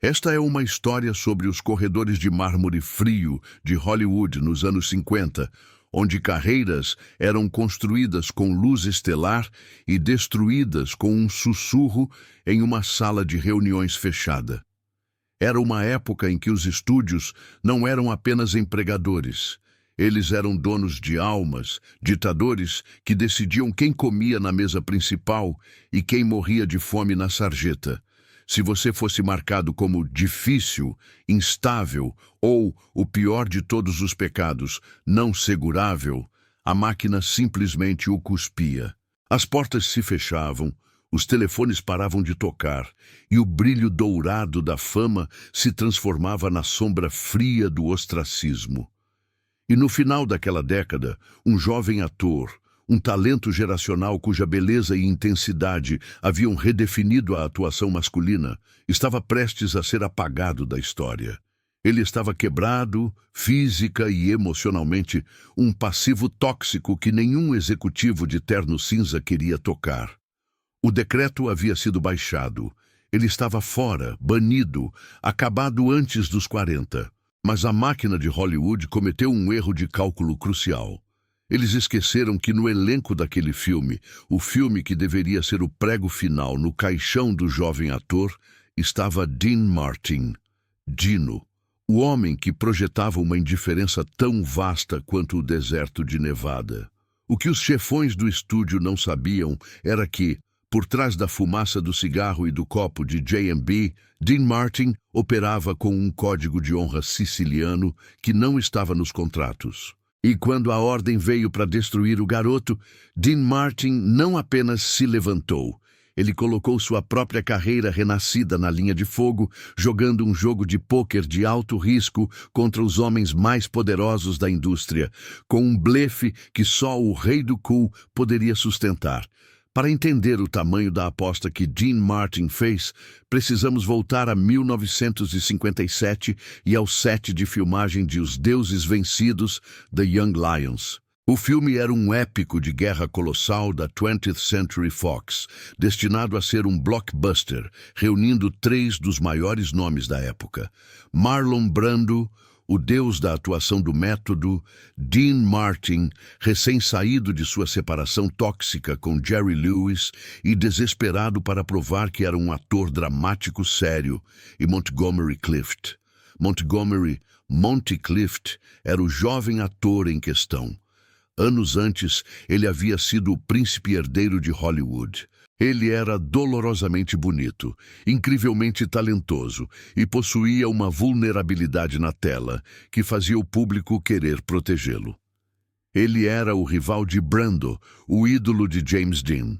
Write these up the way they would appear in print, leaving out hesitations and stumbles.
Esta é uma história sobre os corredores de mármore frio de Hollywood nos anos 50, onde carreiras eram construídas com luz estelar e destruídas com um sussurro em uma sala de reuniões fechada. Era uma época em que os estúdios não eram apenas empregadores. Eles eram donos de almas, ditadores que decidiam quem comia na mesa principal e quem morria de fome na sarjeta. Se você fosse marcado como difícil, instável ou, o pior de todos os pecados, não segurável, a máquina simplesmente o cuspia. As portas se fechavam, os telefones paravam de tocar e o brilho dourado da fama se transformava na sombra fria do ostracismo. E no final daquela década, um jovem ator, um talento geracional cuja beleza e intensidade haviam redefinido a atuação masculina, estava prestes a ser apagado da história. Ele estava quebrado, física e emocionalmente, um passivo tóxico que nenhum executivo de terno cinza queria tocar. O decreto havia sido baixado. Ele estava fora, banido, acabado antes dos 40. Mas a máquina de Hollywood cometeu um erro de cálculo crucial. Eles esqueceram que no elenco daquele filme, o filme que deveria ser o prego final no caixão do jovem ator, estava Dean Martin, Dino, o homem que projetava uma indiferença tão vasta quanto o deserto de Nevada. O que os chefões do estúdio não sabiam era que, por trás da fumaça do cigarro e do copo de J&B, Dean Martin operava com um código de honra siciliano que não estava nos contratos. E quando a ordem veio para destruir o garoto, Dean Martin não apenas se levantou, ele colocou sua própria carreira renascida na linha de fogo, jogando um jogo de pôquer de alto risco contra os homens mais poderosos da indústria, com um blefe que só o rei do cool poderia sustentar. Para entender o tamanho da aposta que Dean Martin fez, precisamos voltar a 1957 e ao set de filmagem de Os Deuses Vencidos, The Young Lions. O filme era um épico de guerra colossal da 20th Century Fox, destinado a ser um blockbuster, reunindo 3 dos maiores nomes da época: Marlon Brando, o deus da atuação do método, Dean Martin, recém-saído de sua separação tóxica com Jerry Lewis e desesperado para provar que era um ator dramático sério, e Montgomery Clift. Monty Clift era o jovem ator em questão. Anos antes, ele havia sido o príncipe herdeiro de Hollywood. Ele era dolorosamente bonito, incrivelmente talentoso e possuía uma vulnerabilidade na tela que fazia o público querer protegê-lo. Ele era o rival de Brando, o ídolo de James Dean.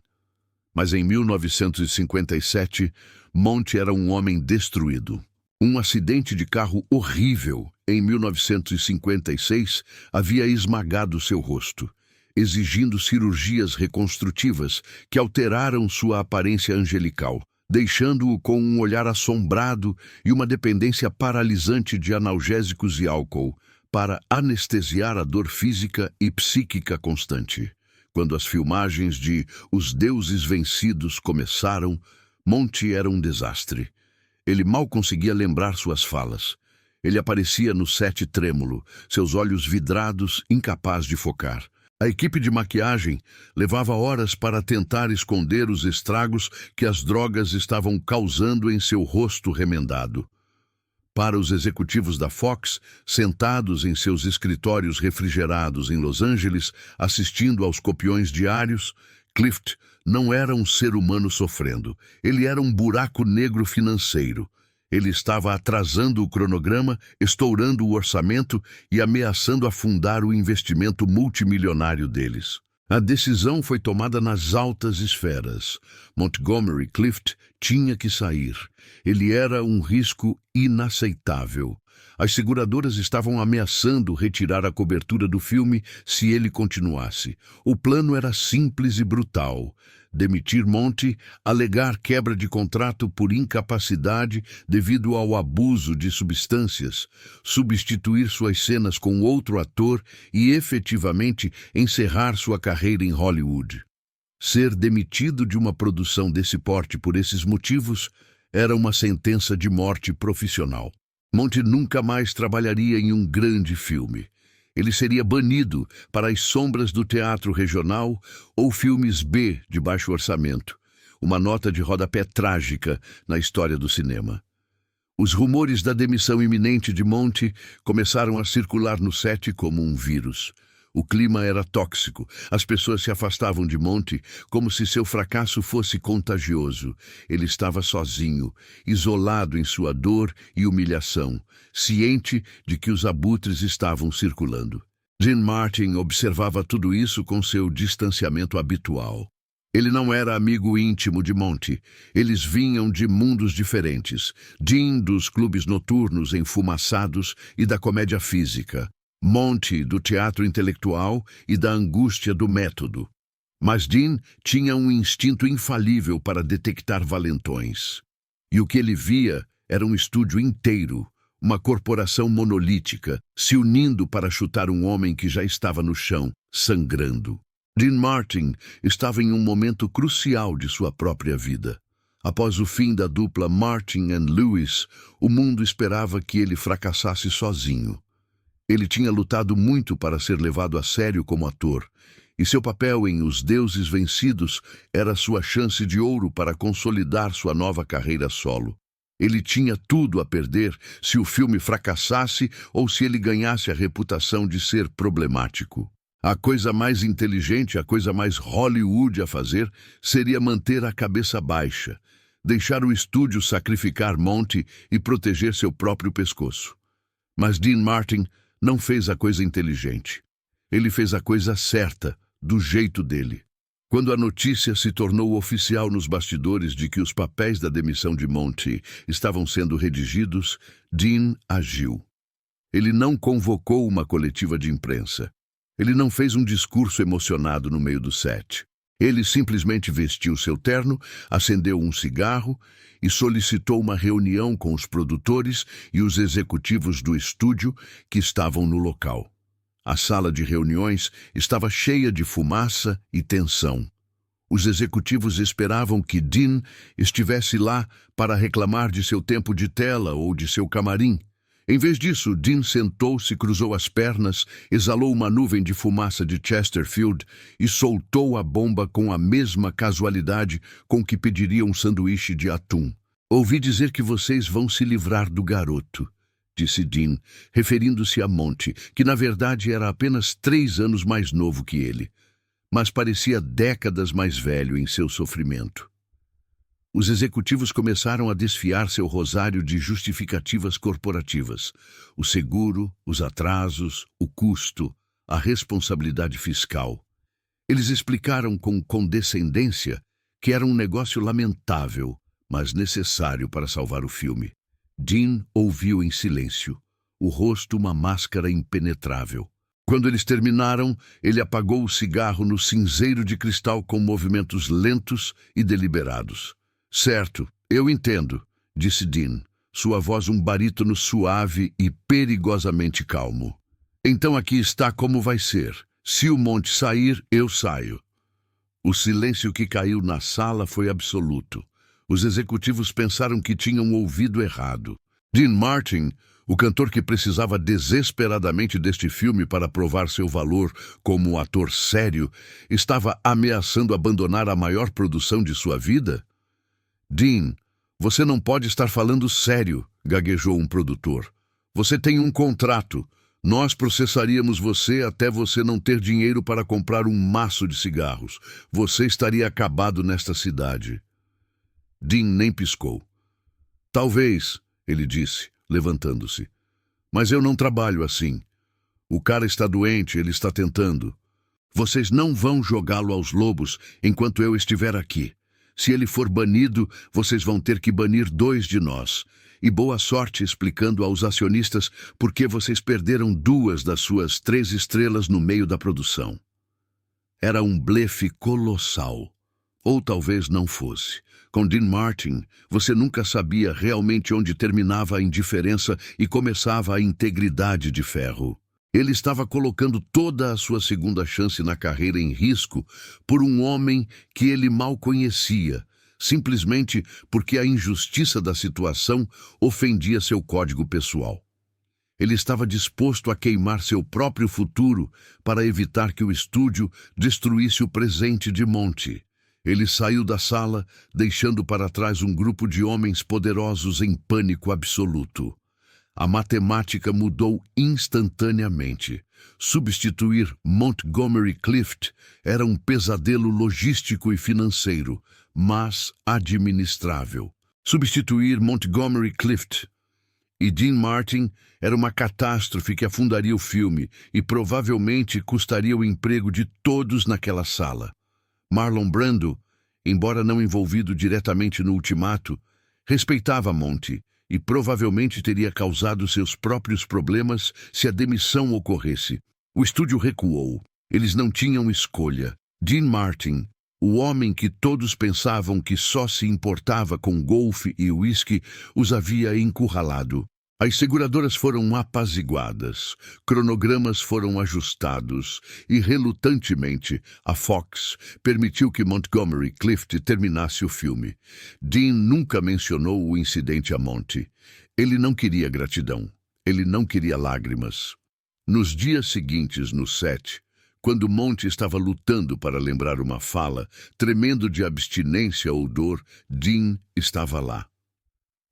Mas em 1957, Monty era um homem destruído. Um acidente de carro horrível em 1956 havia esmagado seu rosto, exigindo cirurgias reconstrutivas que alteraram sua aparência angelical, deixando-o com um olhar assombrado e uma dependência paralisante de analgésicos e álcool para anestesiar a dor física e psíquica constante. Quando as filmagens de Os Deuses Vencidos começaram, Monty era um desastre. Ele mal conseguia lembrar suas falas. Ele aparecia no set trêmulo, seus olhos vidrados, incapaz de focar. A equipe de maquiagem levava horas para tentar esconder os estragos que as drogas estavam causando em seu rosto remendado. Para os executivos da Fox, sentados em seus escritórios refrigerados em Los Angeles, assistindo aos copiões diários, Clift não era um ser humano sofrendo. Ele era um buraco negro financeiro. Ele estava atrasando o cronograma, estourando o orçamento e ameaçando afundar o investimento multimilionário deles. A decisão foi tomada nas altas esferas. Montgomery Clift tinha que sair. Ele era um risco inaceitável. As seguradoras estavam ameaçando retirar a cobertura do filme se ele continuasse. O plano era simples e brutal: demitir Monty, alegar quebra de contrato por incapacidade devido ao abuso de substâncias, substituir suas cenas com outro ator e efetivamente encerrar sua carreira em Hollywood. Ser demitido de uma produção desse porte por esses motivos Era uma sentença de morte profissional. Monty nunca mais trabalharia em um grande filme. Ele seria banido para as sombras do teatro regional ou filmes B de baixo orçamento. Uma nota de rodapé trágica na história do cinema. Os rumores da demissão iminente de Monty começaram a circular no set como um vírus. O clima era tóxico. As pessoas se afastavam de Monty como se seu fracasso fosse contagioso. Ele estava sozinho, isolado em sua dor e humilhação, ciente de que os abutres estavam circulando. Dean Martin observava tudo isso com seu distanciamento habitual. Ele não era amigo íntimo de Monty. Eles vinham de mundos diferentes. Dean dos clubes noturnos enfumaçados e da comédia física. Monty do teatro intelectual e da angústia do método. Mas Dean tinha um instinto infalível para detectar valentões. E o que ele via era um estúdio inteiro, uma corporação monolítica, se unindo para chutar um homem que já estava no chão, sangrando. Dean Martin estava em um momento crucial de sua própria vida. Após o fim da dupla Martin and Lewis, o mundo esperava que ele fracassasse sozinho. Ele tinha lutado muito para ser levado a sério como ator, e seu papel em Os Deuses Vencidos era sua chance de ouro para consolidar sua nova carreira solo. Ele tinha tudo a perder se o filme fracassasse ou se ele ganhasse a reputação de ser problemático. A coisa mais inteligente, a coisa mais Hollywood a fazer, seria manter a cabeça baixa, deixar o estúdio sacrificar Monty e proteger seu próprio pescoço. Mas Dean Martin não fez a coisa inteligente. Ele fez a coisa certa, do jeito dele. Quando a notícia se tornou oficial nos bastidores de que os papéis da demissão de Monty estavam sendo redigidos, Dean agiu. Ele não convocou uma coletiva de imprensa. Ele não fez um discurso emocionado no meio do set. Ele simplesmente vestiu seu terno, acendeu um cigarro e solicitou uma reunião com os produtores e os executivos do estúdio que estavam no local. A sala de reuniões estava cheia de fumaça e tensão. Os executivos esperavam que Dean estivesse lá para reclamar de seu tempo de tela ou de seu camarim. Em vez disso, Dean sentou-se, cruzou as pernas, exalou uma nuvem de fumaça de Chesterfield e soltou a bomba com a mesma casualidade com que pediria um sanduíche de atum. "Ouvi dizer que vocês vão se livrar do garoto", disse Dean, referindo-se a Monty, que na verdade era apenas 3 anos mais novo que ele, mas parecia décadas mais velho em seu sofrimento. Os executivos começaram a desfiar seu rosário de justificativas corporativas. O seguro, os atrasos, o custo, a responsabilidade fiscal. Eles explicaram com condescendência que era um negócio lamentável, mas necessário para salvar o filme. Dean ouviu em silêncio, o rosto uma máscara impenetrável. Quando eles terminaram, ele apagou o cigarro no cinzeiro de cristal com movimentos lentos e deliberados. "Certo, eu entendo", disse Dean, sua voz um barítono suave e perigosamente calmo. "Então aqui está como vai ser. Se o Monty sair, eu saio." O silêncio que caiu na sala foi absoluto. Os executivos pensaram que tinham ouvido errado. Dean Martin, o cantor que precisava desesperadamente deste filme para provar seu valor como um ator sério, estava ameaçando abandonar a maior produção de sua vida? "Dean, você não pode estar falando sério", gaguejou um produtor. "Você tem um contrato. Nós processaríamos você até você não ter dinheiro para comprar um maço de cigarros. Você estaria acabado nesta cidade." Dean nem piscou. "Talvez", ele disse, levantando-se. "Mas eu não trabalho assim. O cara está doente, ele está tentando. Vocês não vão jogá-lo aos lobos enquanto eu estiver aqui. Se ele for banido, vocês vão ter que banir 2 de nós. E boa sorte explicando aos acionistas por que vocês perderam 2 das suas 3 estrelas no meio da produção." Era um blefe colossal. Ou talvez não fosse. Com Dean Martin, você nunca sabia realmente onde terminava a indiferença e começava a integridade de ferro. Ele estava colocando toda a sua segunda chance na carreira em risco por um homem que ele mal conhecia, simplesmente porque a injustiça da situação ofendia seu código pessoal. Ele estava disposto a queimar seu próprio futuro para evitar que o estúdio destruísse o presente de Monty. Ele saiu da sala, deixando para trás um grupo de homens poderosos em pânico absoluto. A matemática mudou instantaneamente. Substituir Montgomery Clift era um pesadelo logístico e financeiro, mas administrável. Substituir Montgomery Clift e Dean Martin era uma catástrofe que afundaria o filme e provavelmente custaria o emprego de todos naquela sala. Marlon Brando, embora não envolvido diretamente no ultimato, respeitava Monty e provavelmente teria causado seus próprios problemas se a demissão ocorresse. O estúdio recuou. Eles não tinham escolha. Dean Martin, o homem que todos pensavam que só se importava com golfe e uísque, os havia encurralado. As seguradoras foram apaziguadas, cronogramas foram ajustados e, relutantemente, a Fox permitiu que Montgomery Clift terminasse o filme. Dean nunca mencionou o incidente a Monty. Ele não queria gratidão. Ele não queria lágrimas. Nos dias seguintes, no set, quando Monty estava lutando para lembrar uma fala, tremendo de abstinência ou dor, Dean estava lá.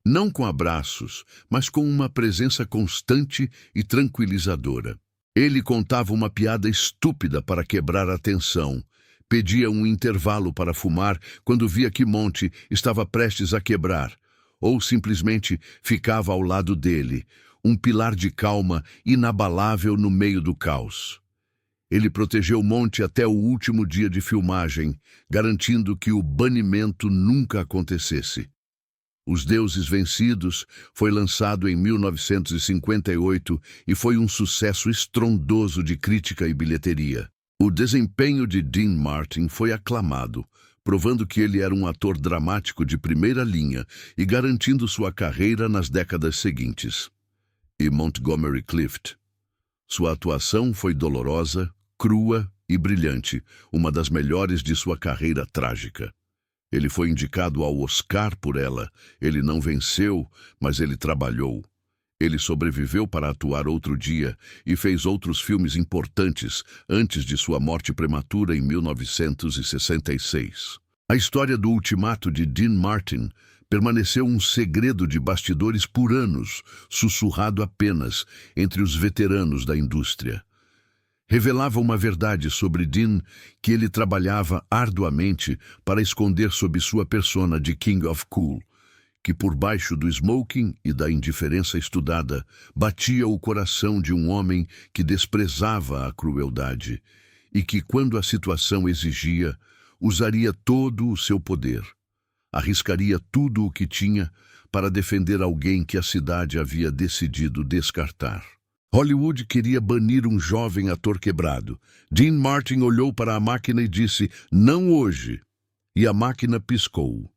Não com abraços, mas com uma presença constante e tranquilizadora. Ele contava uma piada estúpida para quebrar a tensão. Pedia um intervalo para fumar quando via que Monty estava prestes a quebrar, ou simplesmente ficava ao lado dele, um pilar de calma inabalável no meio do caos. Ele protegeu Monty até o último dia de filmagem, garantindo que o banimento nunca acontecesse. Os Deuses Vencidos foi lançado em 1958 e foi um sucesso estrondoso de crítica e bilheteria. O desempenho de Dean Martin foi aclamado, provando que ele era um ator dramático de primeira linha e garantindo sua carreira nas décadas seguintes. E Montgomery Clift? Sua atuação foi dolorosa, crua e brilhante, uma das melhores de sua carreira trágica. Ele foi indicado ao Oscar por ela. Ele não venceu, mas ele trabalhou. Ele sobreviveu para atuar outro dia e fez outros filmes importantes antes de sua morte prematura em 1966. A história do ultimato de Dean Martin permaneceu um segredo de bastidores por anos, sussurrado apenas entre os veteranos da indústria. Revelava uma verdade sobre Dean que ele trabalhava arduamente para esconder sob sua persona de King of Cool, que por baixo do smoking e da indiferença estudada batia o coração de um homem que desprezava a crueldade e que, quando a situação exigia, usaria todo o seu poder. Arriscaria tudo o que tinha para defender alguém que a cidade havia decidido descartar. Hollywood queria banir um jovem ator quebrado. Dean Martin olhou para a máquina e disse, "Não hoje." E a máquina piscou.